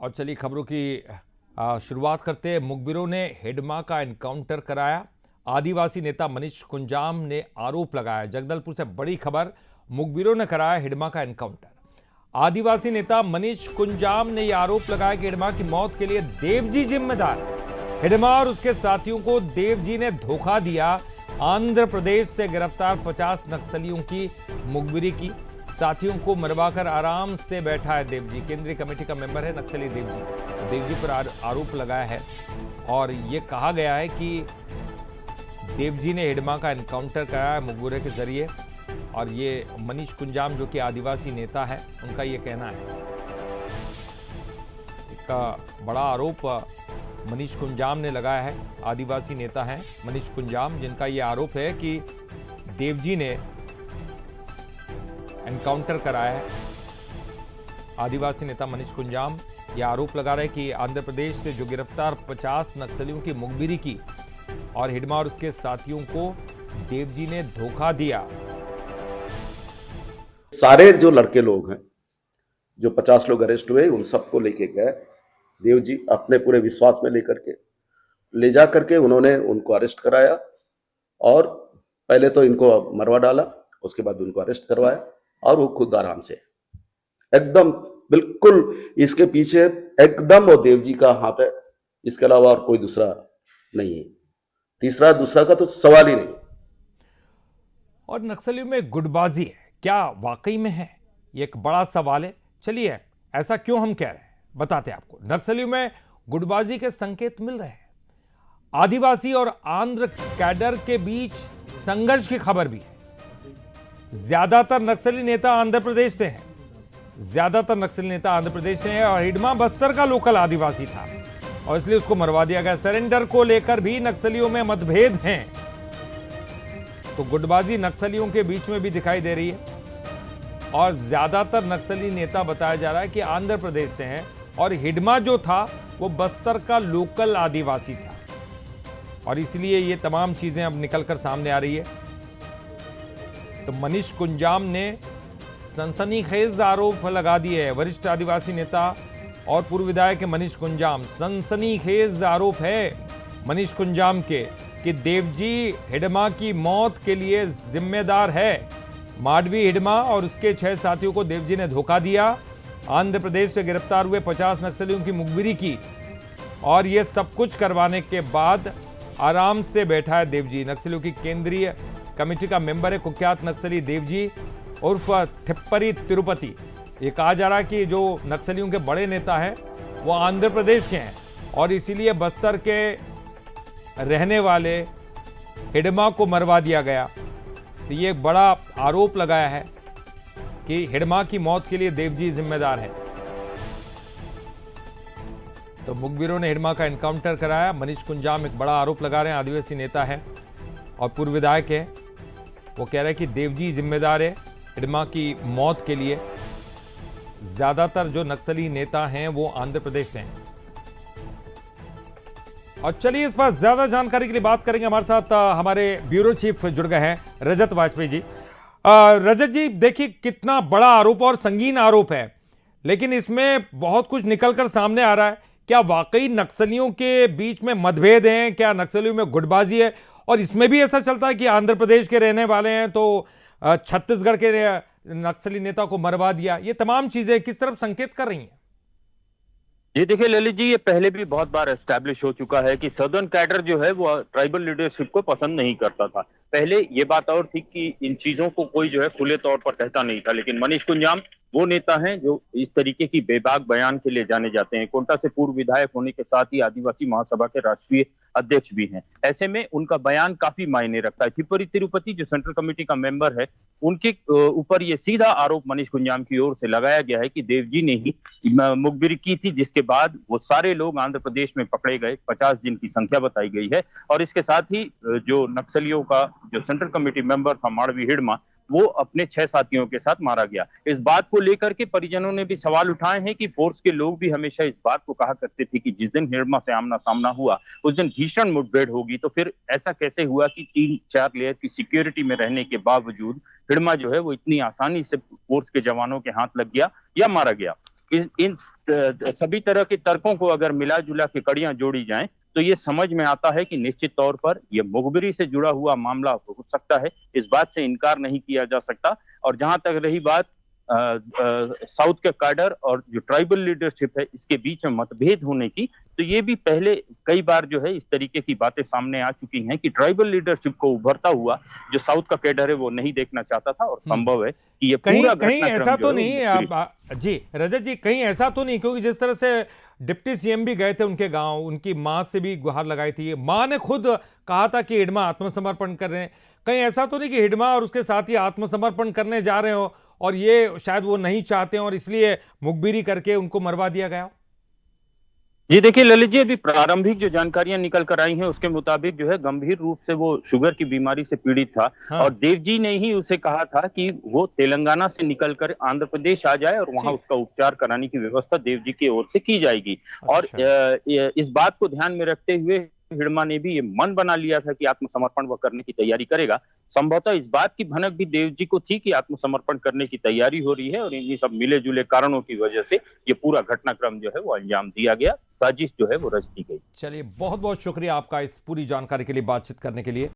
और चलिए खबरों की शुरुआत करते हैं। मुखबिरों ने हिडमा का एनकाउंटर कराया। आदिवासी नेता मनीष कुंजाम ने आरोप लगाया। जगदलपुर से बड़ी खबर, मुखबिरों ने कराया हिडमा का एनकाउंटर। आदिवासी नेता मनीष कुंजाम ने यह आरोप लगाया कि हिडमा की मौत के लिए देवजी जिम्मेदार है। हिडमा और उसके साथियों को देवजी ने धोखा दिया। आंध्र प्रदेश से गिरफ्तार 50 नक्सलियों की मुखबिरी की। साथियों को मरवाकर आराम से बैठा है देवजी। केंद्रीय कमेटी का मेंबर है नक्सली देवजी। देवजी पर आरोप लगाया है और यह कहा गया है कि देवजी ने हिडमा का एनकाउंटर कराया है मुखबिरों के जरिए। और ये मनीष कुंजाम जो कि आदिवासी नेता है, उनका ये कहना है। इसका बड़ा आरोप मनीष कुंजाम ने लगाया है। आदिवासी नेता हैं मनीष कुंजाम, जिनका ये आरोप है कि देवजी ने एनकाउंटर कराया है। आदिवासी नेता मनीष कुंजाम ये आरोप लगा रहे हैं कि आंध्र प्रदेश से जो गिरफ्तार 50 नक्सलियों की मुखबिरी की और हिडमा और उसके साथियों को देवजी ने धोखा दिया। सारे जो लड़के लोग हैं, जो 50 लोग अरेस्ट हुए, उन सबको लेके गए देवजी अपने पूरे विश्वास में लेकर के ले जा करके उन्होंने उनको अरेस्ट कराया। और पहले तो इनको मरवा डाला, उसके बाद उनको अरेस्ट करवाया और वो खुद आराम से एकदम बिल्कुल इसके पीछे एकदम वो देवजी का हाथ है। इसके अलावा और कोई दूसरा नहीं है। दूसरा का तो सवाल ही नहीं। और नक्सलियों में गुटबाजी है, क्या वाकई में है? ये एक बड़ा सवाल है। चलिए ऐसा क्यों हम कह रहे हैं, बताते हैं आपको। नक्सलियों में गुटबाजी के संकेत मिल रहे हैं। आदिवासी और आंध्र कैडर के बीच संघर्ष की खबर भी है। ज्यादातर नक्सली नेता आंध्र प्रदेश से हैं। और हिडमा बस्तर का लोकल आदिवासी था और इसलिए उसको मरवा दिया गया। सरेंडर को लेकर भी नक्सलियों में मतभेद हैं। तो गुटबाजी नक्सलियों के बीच में भी दिखाई दे रही है। और ज्यादातर नक्सली नेता बताया जा रहा है कि आंध्र प्रदेश से हैं और हिडमा जो था वो बस्तर का लोकल आदिवासी था। और इसलिए ये तमाम चीजें अब निकलकर सामने आ रही है। तो मनीष कुंजाम ने सनसनीखेज आरोप लगा दिए हैं। वरिष्ठ आदिवासी नेता और पूर्व विधायक मनीष कुंजाम, सनसनीखेज आरोप है मनीष कुंजाम के कि देवजी हिडमा की मौत के लिए जिम्मेदार है। माडवी हिडमा और उसके 6 साथियों को देवजी ने धोखा दिया। आंध्र प्रदेश से गिरफ्तार हुए 50 नक्सलियों की मुखबिरी की और यह सब कुछ करवाने के बाद आराम से बैठा है देवजी। नक्सलियों की केंद्रीय कमेटी का मेंबर है कुख्यात नक्सली देवजी उर्फ थिप्परी तिरुपति। ये कहा जा रहा है कि जो नक्सलियों के बड़े नेता हैं वो आंध्र प्रदेश के हैं और इसीलिए बस्तर के रहने वाले हिडमा को मरवा दिया गया। तो ये एक बड़ा आरोप लगाया है कि हिडमा की मौत के लिए देवजी जिम्मेदार है। तो मुखबिरों ने हिडमा का एनकाउंटर कराया। मनीष कुंजाम एक बड़ा आरोप लगा रहे हैं। आदिवासी नेता है और पूर्व विधायक है। वो कह रहे हैं कि देवजी जिम्मेदार है हिडमा की मौत के लिए। ज्यादातर जो नक्सली नेता हैं वो आंध्र प्रदेश से हैं। और चलिए इस पर ज्यादा जानकारी के लिए बात करेंगे। हमारे साथ हमारे ब्यूरो चीफ जुड़ गए हैं, रजत वाजपेयी जी। रजत जी, देखिए कितना बड़ा आरोप और संगीन आरोप है, लेकिन इसमें बहुत कुछ निकलकर सामने आ रहा है। क्या वाकई नक्सलियों के बीच में मतभेद हैं? क्या नक्सलियों में गुटबाजी है? और इसमें भी ऐसा चलता है कि आंध्र प्रदेश के रहने वाले हैं तो छत्तीसगढ़ के नक्सली नेता को मरवा दिया। ये तमाम चीजें किस तरफ संकेत कर रही हैं? ये देखिए ललित जी, ये पहले भी बहुत बार एस्टैब्लिश हो चुका है कि सदर्न कैडर जो है वो ट्राइबल लीडरशिप को पसंद नहीं करता था। पहले ये बात और थी कि इन चीजों को कोई जो है खुले तौर पर कहता नहीं था, लेकिन मनीष कुंजाम वो नेता हैं जो इस तरीके की बेबाक बयान के लिए जाने जाते हैं। कोंटा से पूर्व विधायक होने के साथ ही आदिवासी महासभा के राष्ट्रीय अध्यक्ष भी हैं। ऐसे में उनका बयान काफी मायने रखता है। थिप्परी तिरुपति जो सेंट्रल कमेटी का मेंबर है, उनके ऊपर ये सीधा आरोप मनीष कुंजाम की ओर से लगाया गया है कि देवजी ने ही मुखबिरी की थी, जिसके बाद वो सारे लोग आंध्र प्रदेश में पकड़े गए। 50 जिनकी संख्या बताई गई है। और इसके साथ ही जो नक्सलियों का जो सेंट्रल कमेटी मेंबर था माडवी हिडमा, वो अपने 6 साथियों के साथ मारा गया। इस बात को लेकर के परिजनों ने भी सवाल उठाए हैं कि फोर्स के लोग भी हमेशा इस बात को कहा करते थे कि जिस दिन हिडमा से आमना सामना हुआ उस दिन भीषण मुठभेड़ होगी। तो फिर ऐसा कैसे हुआ कि 3-4 लेयर की सिक्योरिटी में रहने के बावजूद हिडमा जो है वो इतनी आसानी से फोर्स के जवानों के हाथ लग गया या मारा गया? इन सभी तरह के तर्कों को अगर मिला जुला के कड़ियां जोड़ी जाएं तो ये समझ में आता है कि निश्चित तौर पर यह मुखबिरी से जुड़ा हुआ मामला हो सकता है। इस बात से इनकार नहीं किया जा सकता। और जहां तक रही बात साउथ के कैडर और जो ट्राइबल लीडरशिप है इसके बीच में मतभेद होने की, तो ये भी पहले कई बार जो है इस तरीके की बातें सामने आ चुकी हैं कि ट्राइबल लीडरशिप को उभरता हुआ जो साउथ का कैडर है वो नहीं देखना चाहता था। और संभव है कि ये कहीं पूरा कहीं ऐसा घटनाक्रम तो जो है नहीं वो जी रजत जी, कहीं ऐसा तो नहीं, क्योंकि जिस तरह से डिप्टी सीएम भी गए थे उनके गांव, उनकी मां से भी गुहार लगाई थी, मां ने खुद कहा था कि हिडमा आत्मसमर्पण कर रहे हैं। कहीं ऐसा तो नहीं कि हिडमा और उसके साथ ही आत्मसमर्पण करने जा रहे हो और ये शायद वो नहीं चाहते हैं और इसलिए मुखबिरी करके उनको मरवा दिया गया हो? जी देखिए ललित जी, अभी प्रारंभिक जो जानकारियां निकल कर आई हैं उसके मुताबिक जो है गंभीर रूप से वो शुगर की बीमारी से पीड़ित था। हाँ। और देव जी ने ही उसे कहा था कि वो तेलंगाना से निकलकर आंध्र प्रदेश आ जाए और वहां जी। उसका उपचार कराने की व्यवस्था देव जी की ओर से की जाएगी। और अच्छा। इस बात को ध्यान में रखते हुए हिडमा ने भी ये मन बना लिया था कि आत्मसमर्पण वह करने की तैयारी करेगा। संभवतः इस बात की भनक भी देव जी को थी कि आत्मसमर्पण करने की तैयारी हो रही है और इन्हीं सब मिले जुले कारणों की वजह से ये पूरा घटनाक्रम जो है वो अंजाम दिया गया, साजिश जो है वो रच दी गई। चलिए, बहुत बहुत शुक्रिया आपका इस पूरी जानकारी के लिए, बातचीत करने के लिए।